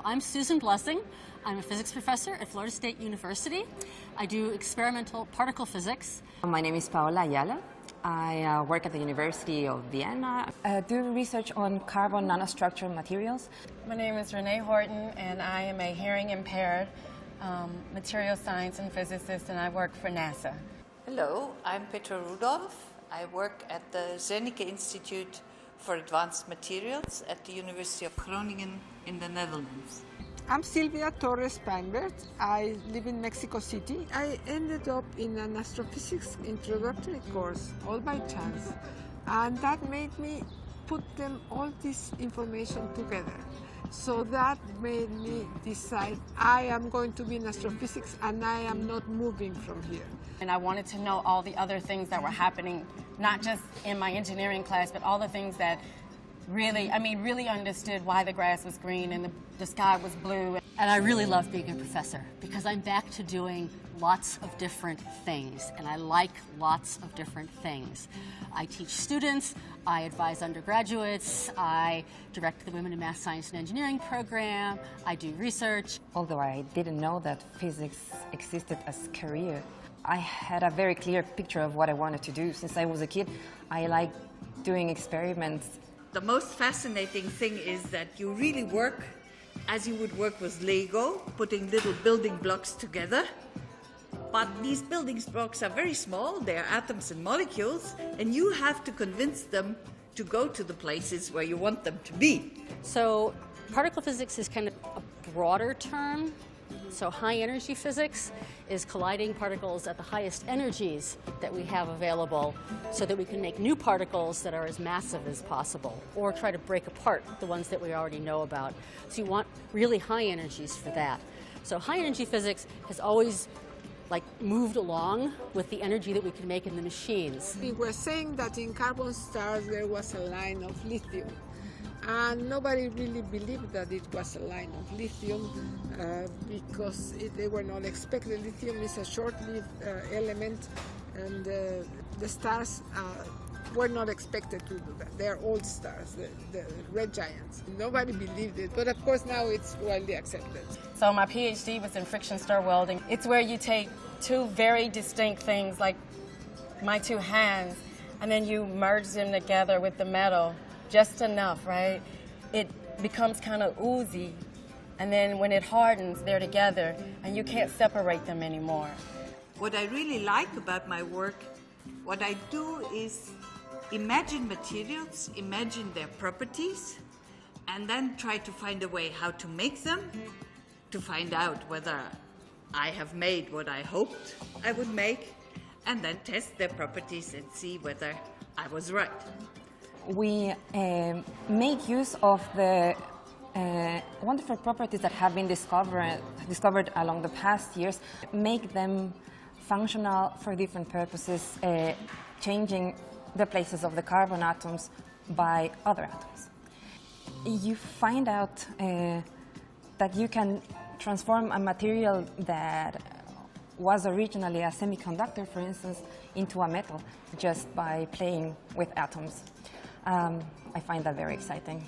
I'm Susan Blessing. I'm a physics professor at Florida State University. I do experimental particle physics. My name is Paola Ayala. I work at the University of Vienna. I do research on carbon nanostructured materials. My name is Renee Horton, and I am a hearing-impaired material science and physicist, and I work for NASA. Hello, I'm Petra Rudolph. I work at the Zernike Institute for Advanced Materials at the University of Groningen in the Netherlands. I'm Silvia Torres Peinbert. I live in Mexico City. I ended up in an astrophysics introductory course, all by chance. And that made me put all this information together. So that made me decide I am going to be in astrophysics and I am not moving from here. And I wanted to know all the other things that were happening, not just in my engineering class, but all the things that really understood why the grass was green and the sky was blue. And I really love being a professor because I'm back to doing lots of different things, and I like lots of different things. I teach students, I advise undergraduates, I direct the Women in Math, Science and Engineering program, I do research. Although I didn't know that physics existed as a career, I had a very clear picture of what I wanted to do. Since I was a kid, I liked doing experiments. The most fascinating thing is that you really work as you would work with Lego, putting little building blocks together. But these building blocks are very small, they're atoms and molecules, and you have to convince them to go to the places where you want them to be. So particle physics is kind of a broader term. So high energy physics is colliding particles at the highest energies that we have available so that we can make new particles that are as massive as possible, or try to break apart the ones that we already know about. So you want really high energies for that. So high energy physics has always moved along with the energy that we can make in the machines. We were saying that in carbon stars there was a line of lithium. And nobody really believed that it was a line of lithium because they were not expected. Lithium is a short-lived element, and the stars were not expected to do that. They are old stars, the red giants. Nobody believed it, but of course now it's widely accepted. So my PhD was in friction stir welding. It's where you take two very distinct things, like my two hands, and then you merge them together with the metal. Just enough, right? It becomes kind of oozy, and then when it hardens, they're together, and you can't separate them anymore. What I really like about my work, what I do is imagine materials, imagine their properties, and then try to find a way how to make them, to find out whether I have made what I hoped I would make, and then test their properties and see whether I was right. We make use of the wonderful properties that have been discovered along the past years, make them functional for different purposes, changing the places of the carbon atoms by other atoms. You find out that you can transform a material that was originally a semiconductor, for instance, into a metal just by playing with atoms. I find that very exciting.